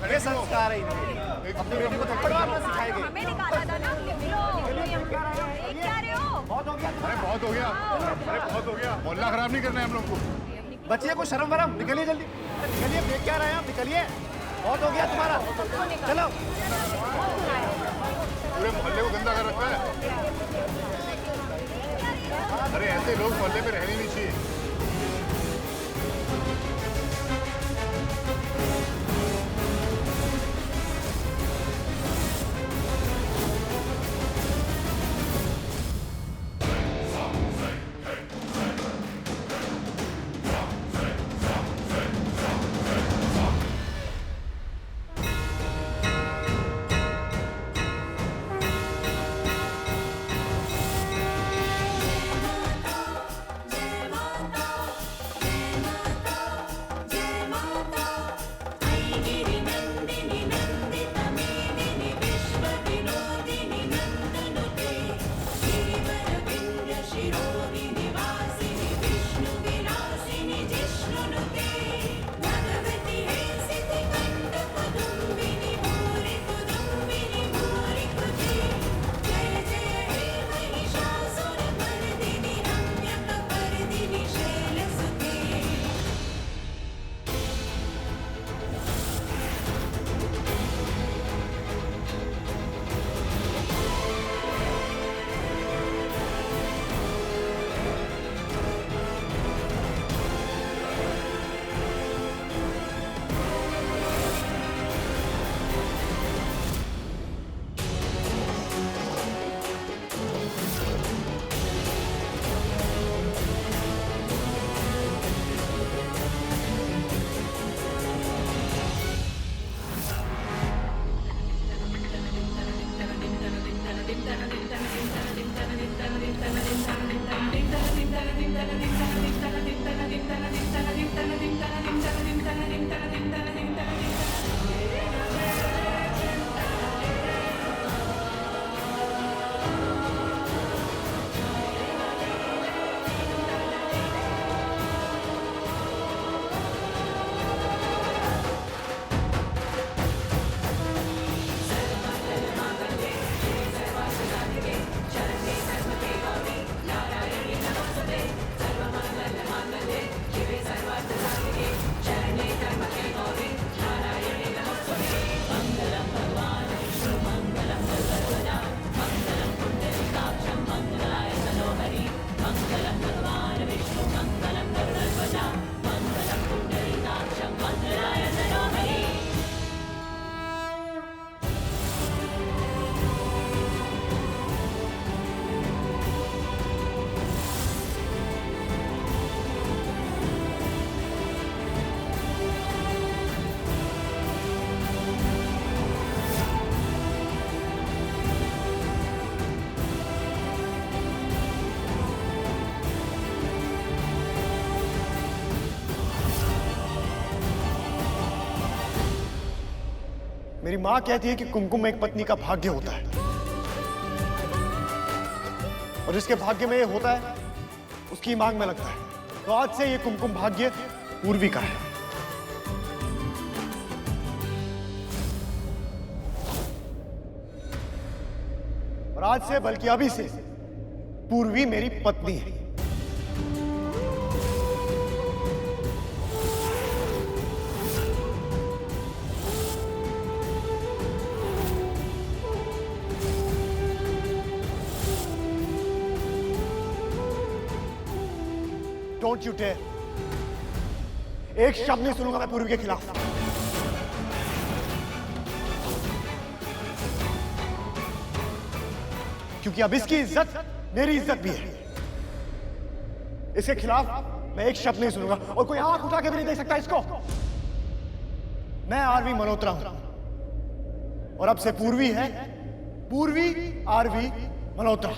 ये संस्कार है इनके। अपनी बेटी को थप्पड़ मारना सिखाएंगे। हमें निकाला था ना। क्या रहे हो? बहुत हो गया। अरे बहुत हो गया, अरे बहुत हो गया। मोहल्ला खराब नहीं करना है हम लोग को। बचिए को शर्म वरम, निकलिए जल्दी। निकलिए, देख क्या रहे हैं आप, निकलिए। बहुत हो गया तुम्हारा, चलो। पूरे मोहल्ले को गंदा कर रखा है। अरे ऐसे लोग मोहल्ले में रहने नहीं चाहिए। मेरी माँ कहती है कि कुमकुम एक पत्नी का भाग्य होता है, और जिसके भाग्य में ये होता है उसकी मांग में लगता है। तो आज से ये कुमकुम भाग्य पूर्वी का है। और आज से बल्कि अभी से पूर्वी मेरी पत्नी है। डोंट यू डेयर, एक शब्द नहीं सुनूंगा मैं पूर्वी के खिलाफ। क्योंकि अब इसकी इज्जत मेरी इज्जत भी है। इसके खिलाफ मैं एक शब्द नहीं सुनूंगा, और कोई आंख उठा के भी नहीं देख सकता इसको। मैं आरवी मल्होत्रा हूं, और अब से पूर्वी है पूर्वी आरवी मल्होत्रा।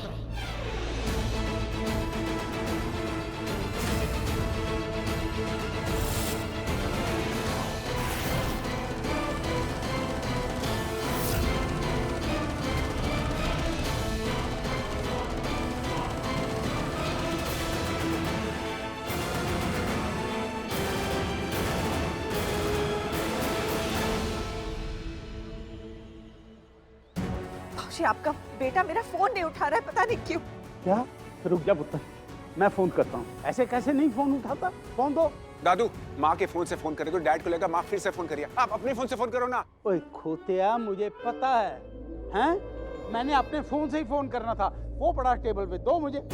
बाबूजी, आपका बेटा मेरा फोन नहीं उठा रहा है, पता नहीं क्यों। क्या? रुक जा पुत्र, मैं फोन करता हूँ। ऐसे कैसे नहीं फोन उठाता? फोन दो। दादू, माँ के फोन से फोन करे तो डैड को लेगा, माँ फिर से फोन करिए। आप अपने फोन से फोन करो ना। ओए खोतिया, मुझे पता है, हैं? मैंने अपने फोन से ही फोन करना था। वो पड़ा टेबल पे, दो मुझे।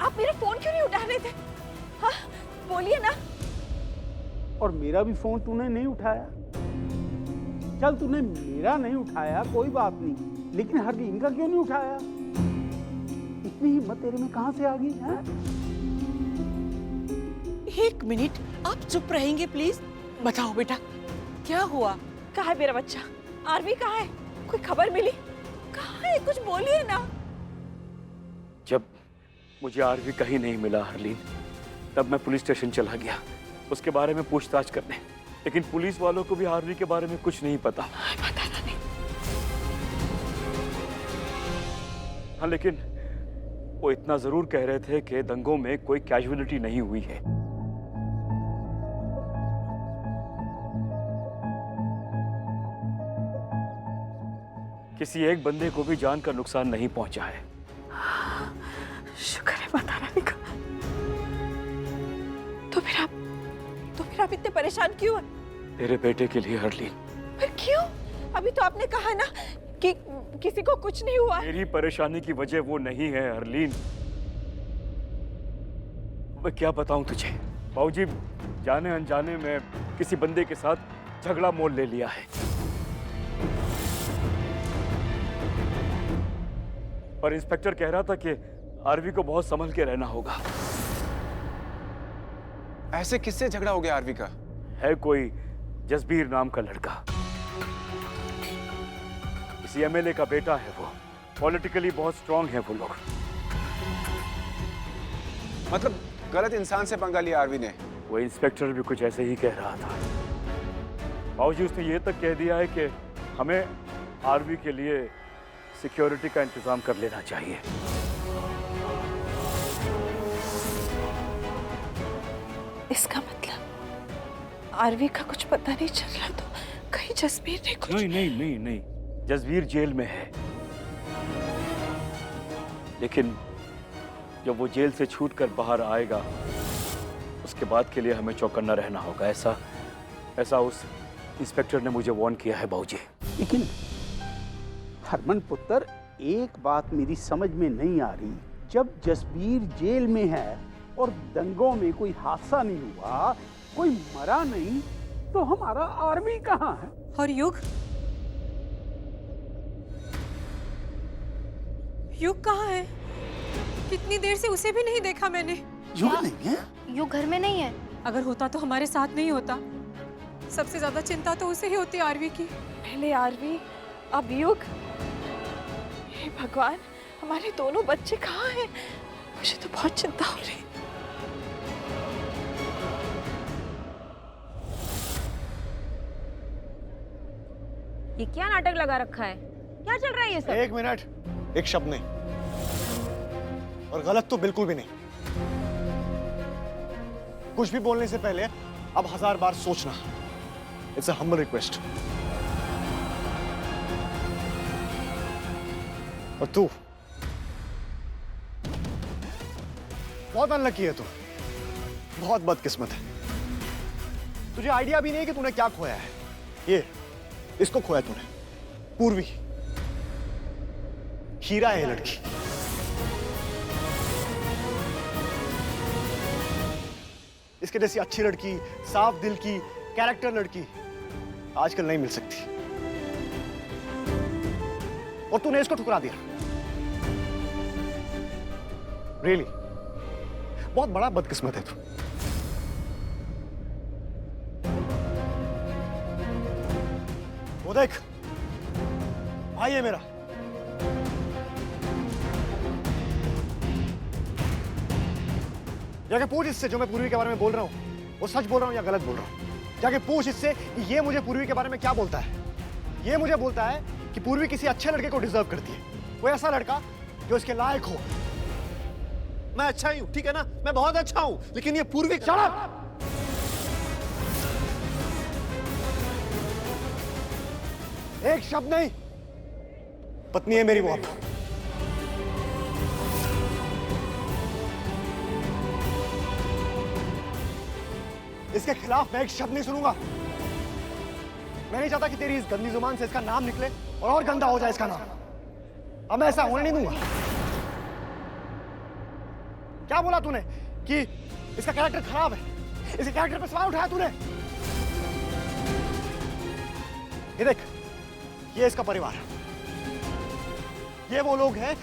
आप मेरा फोन क्यों नहीं उठा रहे थे? हाँ, बोलिए ना। और मेरा भी फोन तूने नहीं उठाया। चल, तूने मेरा नहीं उठाया, कोई बात नहीं, लेकिन हरलीन का क्यों नहीं उठाया? इतनी हिम्मत तेरे में कहां से आ गई है? एक मिनट, आप चुप रहेंगे प्लीज? बताओ बेटा, क्या हुआ? कहाँ है मेरा बच्चा? आरवी कहाँ है? कोई खबर मिली? कहाँ है? कुछ बोलिए ना। जब मुझे आरवी कहीं नहीं मिला हरलीन, तब मैं पुलिस स्टेशन चला गया उसके बारे में पूछताछ करने, लेकिन पुलिस वालों को भी आरवी के बारे में कुछ नहीं पता। नहीं। हाँ, लेकिन वो इतना जरूर कह रहे थे कि दंगों में कोई कैजुअलिटी नहीं हुई है। किसी एक बंदे को भी जान का नुकसान नहीं पहुंचा है। शुक्र है माता रानी का। तो फिर आप इतने परेशान क्यों हैं? तेरे बेटे के लिए हरलीन। पर क्यों? अभी तो आपने कहा ना कि किसी को कुछ नहीं हुआ। मेरी परेशानी की वजह वो नहीं है हरलीन। मैं क्या बताऊं तुझे, बाबूजी जाने अनजाने में किसी बंदे के साथ झगड़ा मोल ले लिया है, और इंस्पेक्टर कह रहा था कि आरवी को बहुत संभल के रहना होगा। ऐसे किससे झगड़ा हो गया आरवी का? है कोई जसबीर नाम का लड़का, किसी एमएलए का बेटा है। वो पॉलिटिकली बहुत स्ट्रांग है वो लोग। मतलब गलत इंसान से पंगा लिया आरवी ने? वो इंस्पेक्टर भी कुछ ऐसे ही कह रहा था। बाबूजी उसने ये तक कह दिया है कि हमें आरवी के लिए सिक्योरिटी का इंतजाम कर लेना चाहिए। इसका मतलब आरवी का कुछ पता नहीं चल रहा, तो कहीं जसबीर ने कुछ? नहीं, जसबीर जेल में है, लेकिन जब वो जेल से छूटकर बाहर आएगा उसके बाद के लिए हमें चौकन्ना रहना होगा। ऐसा उस इंस्पेक्टर ने मुझे वार्न किया है बाबूजी। लेकिन हरमन पुत्र, एक बात मेरी समझ में नहीं आ रही। जब जसबीर जेल में है और दंगों में कोई हादसा नहीं हुआ, कोई मरा नहीं, तो हमारा आर्मी कहाँ है? और युग कहाँ है? कितनी देर से उसे भी नहीं देखा मैंने। युग नहीं है? यू घर में नहीं है। अगर होता तो हमारे साथ नहीं होता। सबसे ज्यादा चिंता तो उसे ही होती आरवी की। पहले आरवी, अब युग। हे भगवान, हमारे दोनों बच्चे कहाँ हैं? मुझे तो बहुत चिंता हो रही। ये क्या नाटक लगा रखा है? क्या चल रहा है ये सब? एक मिनट, एक शब्द नहीं, और गलत तो बिल्कुल भी नहीं। कुछ भी बोलने से पहले अब 1000 बार सोचना। It's a humble request. और तू बहुत अनलकी है, तू बहुत बदकिस्मत है। तुझे आइडिया भी नहीं कि तूने क्या खोया है। ये इसको खोया तूने, पूर्वी। हीरा है ये लड़की। इसके जैसी अच्छी लड़की, साफ दिल की, कैरेक्टर लड़की आजकल नहीं मिल सकती, और तूने इसको ठुकरा दिया। रियली बहुत बड़ा बदकिस्मत है तू। वो देख, भाई है मेरा। जाके पूछ इससे जो मैं पूर्वी के बारे में बोल रहा हूँ वो सच बोल रहा हूँ या गलत बोल रहा हूँ। जाके पूछ इससे कि ये मुझे पूर्वी के बारे में क्या बोलता है। ये मुझे बोलता है कि पूर्वी किसी अच्छे लड़के को डिजर्व करती है, कोई ऐसा लड़का जो इसके लायक हो। मैं अच्छा ही हूँ, ठीक है ना, मैं बहुत अच्छा हूँ, लेकिन ये पूर्वी Shut up! एक शब्द नहीं, पत्नी है मेरी वो अब। इसके खिलाफ मैं एक शब्द नहीं सुनूंगा। मैं नहीं चाहता कि तेरी इस गंदी जुबान से इसका नाम निकले और गंदा हो जाए इसका नाम। अब मैं ऐसा होने नहीं दूंगा। क्या बोला तूने कि इसका कैरेक्टर खराब है? इसके कैरेक्टर पे सवाल उठाया तूने? ये देख, ये इसका परिवार, ये वो लोग हैं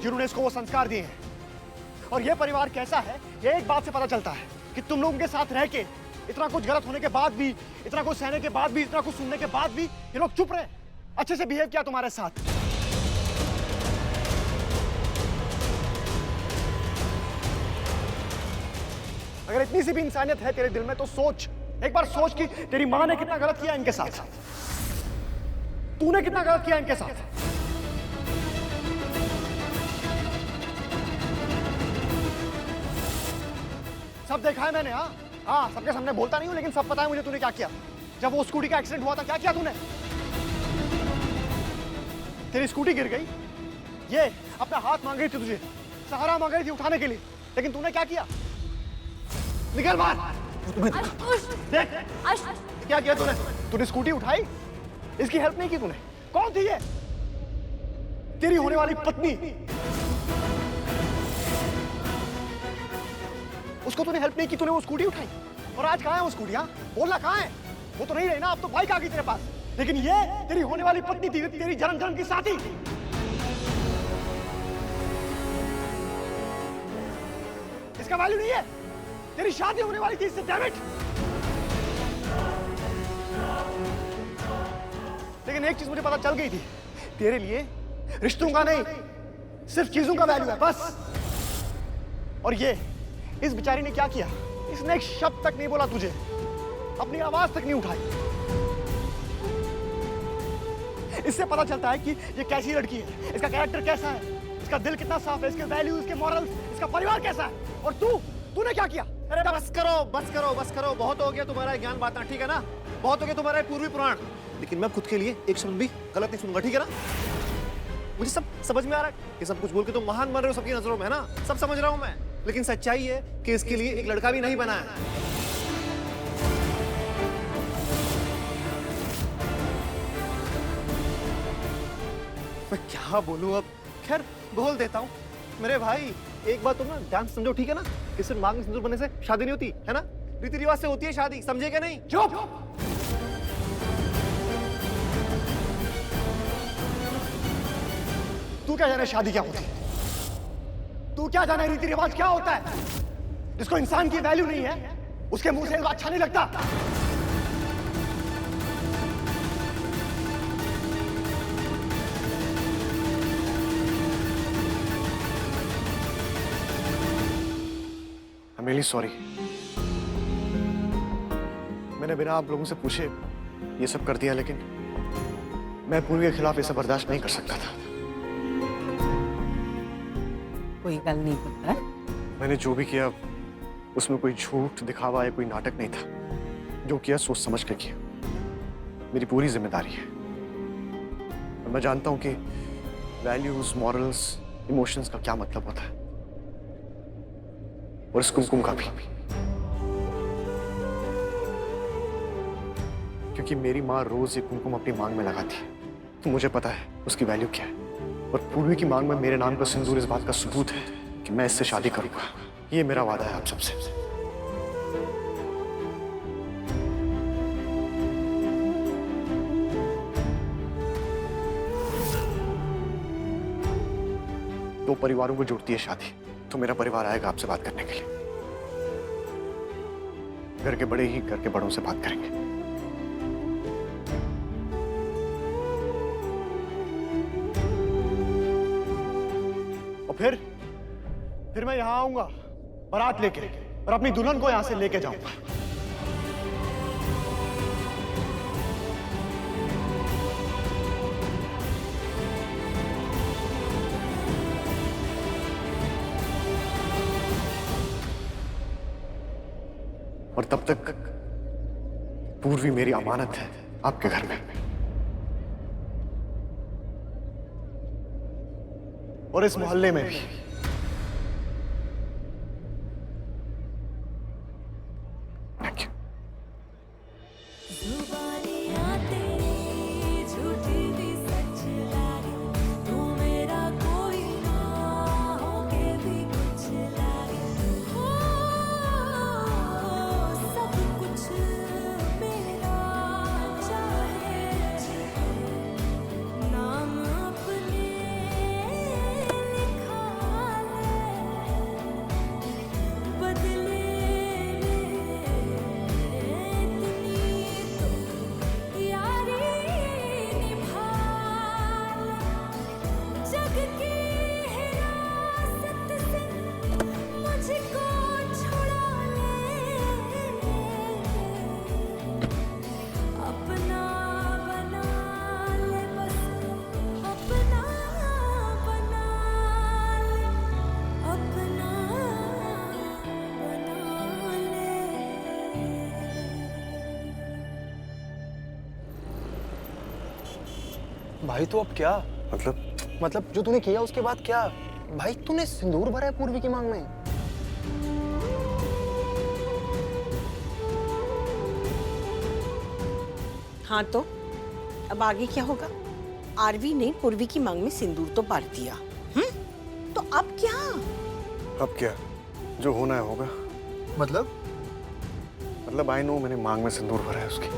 जिन्होंने इसको वो संस्कार दिए हैं। और ये परिवार कैसा है ये एक बात से पता चलता है कि तुम लोगों के साथ रह के इतना कुछ गलत होने के बाद भी, इतना कुछ सहने के बाद भी, इतना कुछ सुनने के बाद भी ये लोग चुप रहे, अच्छे से बिहेव किया तुम्हारे साथ। अगर इतनी सी भी इंसानियत है तेरे दिल में तो सोच, एक बार सोच कि तेरी मां ने कितना गलत किया इनके साथ, तूने कितना गलत किया इनके साथ। सब देखा है मैंने। हाँ, सबके सामने बोलता नहीं हूं, लेकिन सब पता है मुझे तूने क्या किया। जब वो स्कूटी का एक्सीडेंट हुआ था क्या किया तूने? तेरी स्कूटी गिर गई, ये अपना हाथ मांग रही थी तुझे, सहारा मांग रही थी उठाने के लिए, लेकिन तूने क्या किया? निकल बाहर। देख क्या किया तूने? तूने स्कूटी उठाई, इसकी हेल्प नहीं की तूने। कौन थी ये? तेरी होने वाली पत्नी। उसको तूने हेल्प नहीं की, तूने वो स्कूटी उठाई। और आज कहाँ है वो स्कूटी? हाँ, बोलना कहाँ है? वो तो नहीं रही ना, अब तो बाइक आ गई तेरे पास। लेकिन ये तेरी होने वाली पत्नी थी, तेरी जन्म जन्म की साथी। इसका वैल्यू नहीं है। तेरी शादी होने वाली थी इससे, डैम इट। लेकिन एक चीज मुझे पता चल गई थी, तेरे लिए रिश्तों का नहीं, सिर्फ चीजों का वैल्यू है, बस। और ये इस बेचारी ने क्या किया? इसने एक शब्द तक नहीं बोला तुझे, अपनी आवाज तक नहीं उठाई। इससे पता चलता है कि ये कैसी लड़की है, इसका कैरेक्टर कैसा है, इसका दिल कितना साफ है, इसके वैल्यू, इसके मॉरल्स, इसका परिवार कैसा है। और तूने क्या किया? अरे बस करो, बस करो, बस करो, बहुत हो गया तुम्हारा ज्ञान बांटना, ठीक है ना, बहुत हो गया तुम्हारा पूर्वी पुराण। लेकिन मैं खुद के लिए एक शब्द भी गलत नहीं सुनूंगा, ठीक है ना। मुझे सब समझ में आ रहा है कि सब कुछ बोल के तुम महान बन रहे हो सबकी नजरों में, है ना, सब समझ रहा हूं मैं, लेकिन सच्चाई है कि इसके लिए एक लड़का भी नहीं बना है। मैं क्या बोलूं अब, खैर बोल देता हूं। मेरे भाई एक बात तुम ना ध्यान से समझो, ठीक है ना, कि सिर्फ मांग में सिंदूर बनने से शादी नहीं होती, है ना, रीति रिवाज से होती है शादी, समझे क्या नहीं? चुप। तू क्या जाने शादी क्या होती है? तू क्या जाने रीति रिवाज क्या होता है? जिसको इंसान की वैल्यू नहीं है उसके मुंह से अच्छा नहीं लगता। I'm really sorry। मैंने बिना आप लोगों से पूछे ये सब कर दिया, लेकिन मैं पूर्वी के खिलाफ ये सब बर्दाश्त नहीं कर सकता था। कोई गल नहीं पुत्र, मैंने जो भी किया उसमें कोई झूठ दिखावा या कोई नाटक नहीं था। जो किया सोच समझ कर किया, मेरी पूरी जिम्मेदारी है। और मैं जानता हूं कि वैल्यूज, मॉरल्स, इमोशंस का क्या मतलब होता है, और इस कुमकुम का भी। क्योंकि मेरी माँ रोज ये कुमकुम अपनी मांग में लगाती है, तो मुझे पता है उसकी वैल्यू क्या है। और पूर्वी की मांग में मेरे नाम का सिंदूर इस बात का सबूत है कि मैं इससे शादी करूंगा। ये मेरा वादा है आप सबसे। दो परिवारों को जोड़ती है शादी, तो मेरा परिवार आएगा आपसे बात करने के लिए। घर के बड़े ही घर के बड़ों से बात करेंगे। और फिर मैं यहां आऊंगा बारात लेके, और अपनी दुल्हन को यहां से लेके जाऊंगा। और तब तक पूर्वी मेरी अमानत है आपके घर में, और इस मोहल्ले में भी। भाई तो अब क्या? मतलब जो तूने किया उसके बाद क्या? भाई तूने सिंदूर भरा है पूर्वी की मांग में। हाँ तो अब आगे क्या होगा? आरवी ने पूर्वी की मांग में सिंदूर तो भर दिया, तो अब क्या? अब क्या? जो होना है होगा। मतलब आई नो मैंने मांग में सिंदूर भरा है उसकी।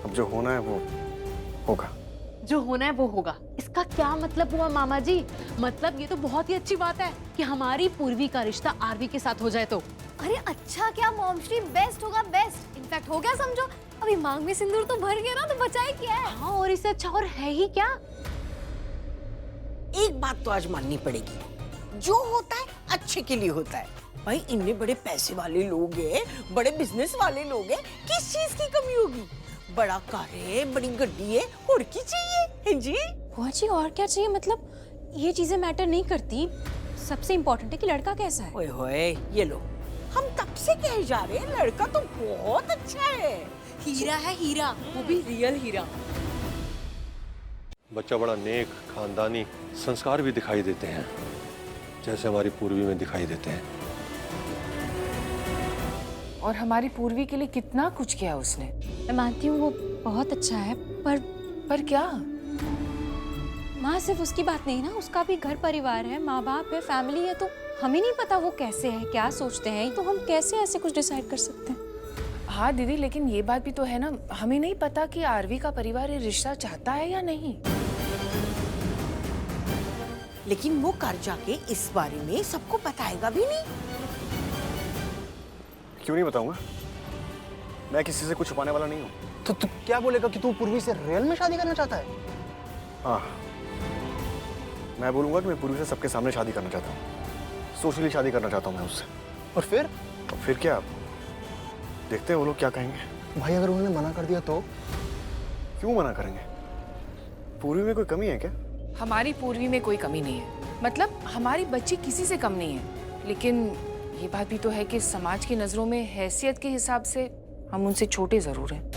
अब जो होना है वो होगा। जो होना है वो होगा, इसका क्या मतलब हुआ मामा जी? मतलब ये तो बहुत ही अच्छी बात है कि हमारी पूर्वी का रिश्ता आरवी के साथ हो जाए तो। अरे अच्छा क्या मॉमश्री, बेस्ट होगा बेस्ट। इनफैक्ट हो गया समझो, अभी मांग में सिंदूर तो भर गया ना, तो बचाए क्या है। हाँ, और इससे अच्छा और है ही क्या। एक बात तो आज माननी पड़ेगी, जो होता है अच्छे के लिए होता है। भाई इनमें बड़े पैसे वाले लोग हैं, बड़े बिजनेस वाले लोग हैं, किस चीज की कमी होगी? बड़ा कार है, बड़ी गड्डी है, और क्या चाहिए? हैं जी? बुआ जी और क्या चाहिए? मतलब ये चीजें मैटर नहीं करती, सबसे इम्पोर्टेंट है कि लड़का कैसा है। ओए होए, ये लो, हम तब से कहे जा रहे हैं लड़का तो बहुत अच्छा है। हीरा है हीरा, वो भी रियल हीरा। बच्चा बड़ा नेक, खानदानी, संस्कार भी दिखाई देते हैं, जैसे हमारी पूर्वी में दिखाई देते हैं। और हमारी पूर्वी के लिए कितना कुछ किया उसने। मैं मानती हूँ वो बहुत अच्छा है, पर क्या? माँ सिर्फ उसकी बात नहीं ना, उसका भी घर परिवार है, माँ बाप है, फैमिली है। तो हमें नहीं पता वो कैसे है, क्या सोचते हैं, तो हम कैसे ऐसे कुछ डिसाइड कर सकते हैं? हाँ दीदी, लेकिन ये बात भी तो है ना, हमें नहीं पता कि आरवी का परिवार ये रिश्ता चाहता है या नहीं। लेकिन वो कर जाके इस बारे में सबको बताएगा भी नहीं। क्यों नहीं बताऊंगा? मैं किसी से कुछ छुपाने वाला नहीं हूँ। तो तू क्या बोलेगा कि तू पूर्वी से रियल में शादी करना चाहता है? हाँ, मैं बोलूंगा कि मैं पूर्वी से सबके सामने शादी करना चाहता हूँ, सोशली शादी करना चाहता हूँ मैं उससे। और फिर क्या? देखते हैं वो लोग क्या कहेंगे। भाई अगर उन्होंने मना कर दिया तो? क्यों मना करेंगे? पूर्वी में कोई कमी है क्या? हमारी पूर्वी में कोई कमी नहीं है, मतलब हमारी बच्ची किसी से कम नहीं है। लेकिन ये बात भी तो है कि समाज की नजरों में हैसियत के हिसाब से हम उनसे छोटे जरूर हैं।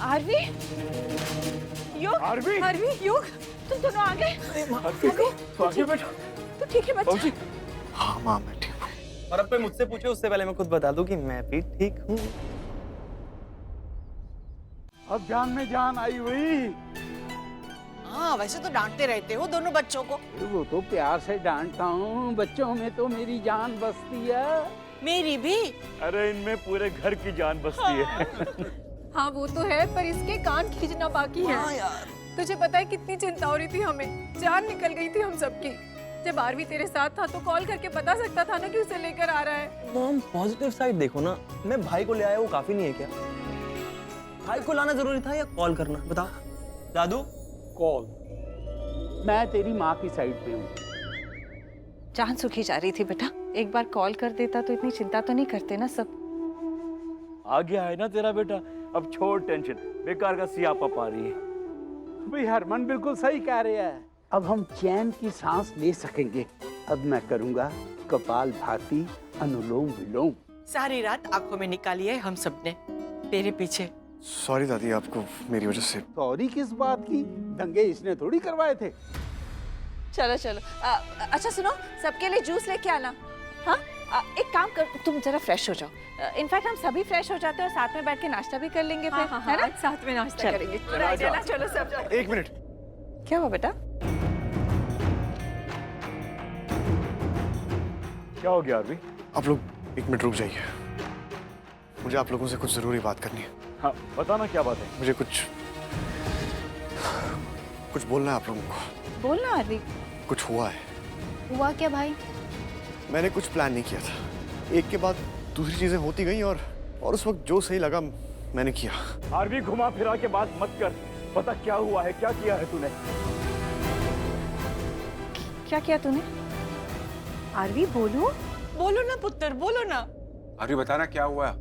आरवी, योग, आरवी, योग, तुम दोनों आ गए। तो आगे बैठो। तो ठीक है बच्चा। हाँ माँ, मैं ठीक हूँ। और अब कोई मुझसे पूछे उससे पहले मैं खुद बता दूं कि मैं भी ठीक हूँ। अब जान में जान आई हुई। हाँ वैसे तो डांटते रहते हो दोनों बच्चों को। वो तो प्यार से डांटता हूँ, बच्चों में तो मेरी जान बसती है। मेरी भी। अरे इनमें पूरे घर की जान बसती है। हाँ वो तो है, पर इसके कान खींचना बाकी है। हाँ यार। तुझे पता है कितनी चिंता हो रही थी हमें, जान निकल गई थी हम सबकी। जब आरवी तेरे साथ था तो कॉल करके बता सकता था ना कि उसे लेकर आ रहा है। मॉम पॉजिटिव साइड देखो ना, मैं भाई को ले आया वो काफी नहीं है क्या? भाई को लाना जरूरी था या कॉल करना, बताओ। दादू कॉल। मैं तेरी माँ की साइड पे हूँ। जान सुखी जा रही थी बेटा, एक बार कॉल कर देता तो इतनी चिंता तो नहीं करते ना सब। आ गया है ना तेरा बेटा, अब छोड़ टेंशन, बेकार का सियापा पा रही है। भाई हरमन बिल्कुल सही कह रहे हैं। अब हम चैन की सांस ले सकेंगे। अब मैं करूंगा कपाल भाती, अनुलोम विलोम। सारी रात आंखों में निकाली है हम सबने तेरे पीछे। सॉरी दादी, आपको मेरी वजह से। सॉरी किस बात की? दंगे इसने थोड़ी करवाए थे। चलो चलो, अच्छा सुनो, सबके लिए जूस लेके आना। हाँ, एक काम कर, तुम जरा फ्रेश हो जाओ। इनफैक्ट हम सभी फ्रेश हो जाते हैं और साथ में बैठ के नाश्ता भी कर लेंगे फिर, है ना? साथ में नाश्ता करेंगे। चलो सब। एक मिनट। क्या हुआ बेटा? क्या हो गया आरवी? आप लोग एक मिनट रुक जाइए, मुझे आप लोगों से कुछ जरूरी बात करनी है। हाँ बताना क्या बात है। मुझे कुछ बोलना है आप लोगों को। बोलना आरवी। कुछ हुआ है। हुआ क्या भाई? मैंने कुछ प्लान नहीं किया था, एक के बाद दूसरी चीजें होती गई और उस वक्त जो सही लगा मैंने किया। आरवी घुमा फिरा के बात मत कर, पता क्या हुआ है, क्या किया है तूने? क्या किया तूने? आरवी बोलो। बोलो ना पुत्र, बोलो ना। आरवी बताना क्या हुआ?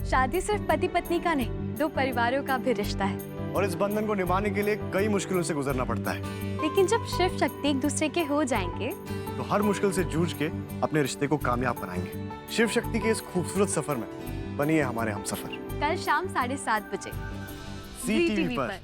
शादी सिर्फ पति पत्नी का नहीं, दो परिवारों का भी रिश्ता है। और इस बंधन को निभाने के लिए कई मुश्किलों से गुजरना पड़ता है। लेकिन जब शिव शक्ति एक दूसरे के हो जाएंगे तो हर मुश्किल से जूझ के अपने रिश्ते को कामयाब बनाएंगे। शिव शक्ति के इस खूबसूरत सफर में बनिए हमारे हमसफर। कल शाम 7:30 बजे ZTV पर।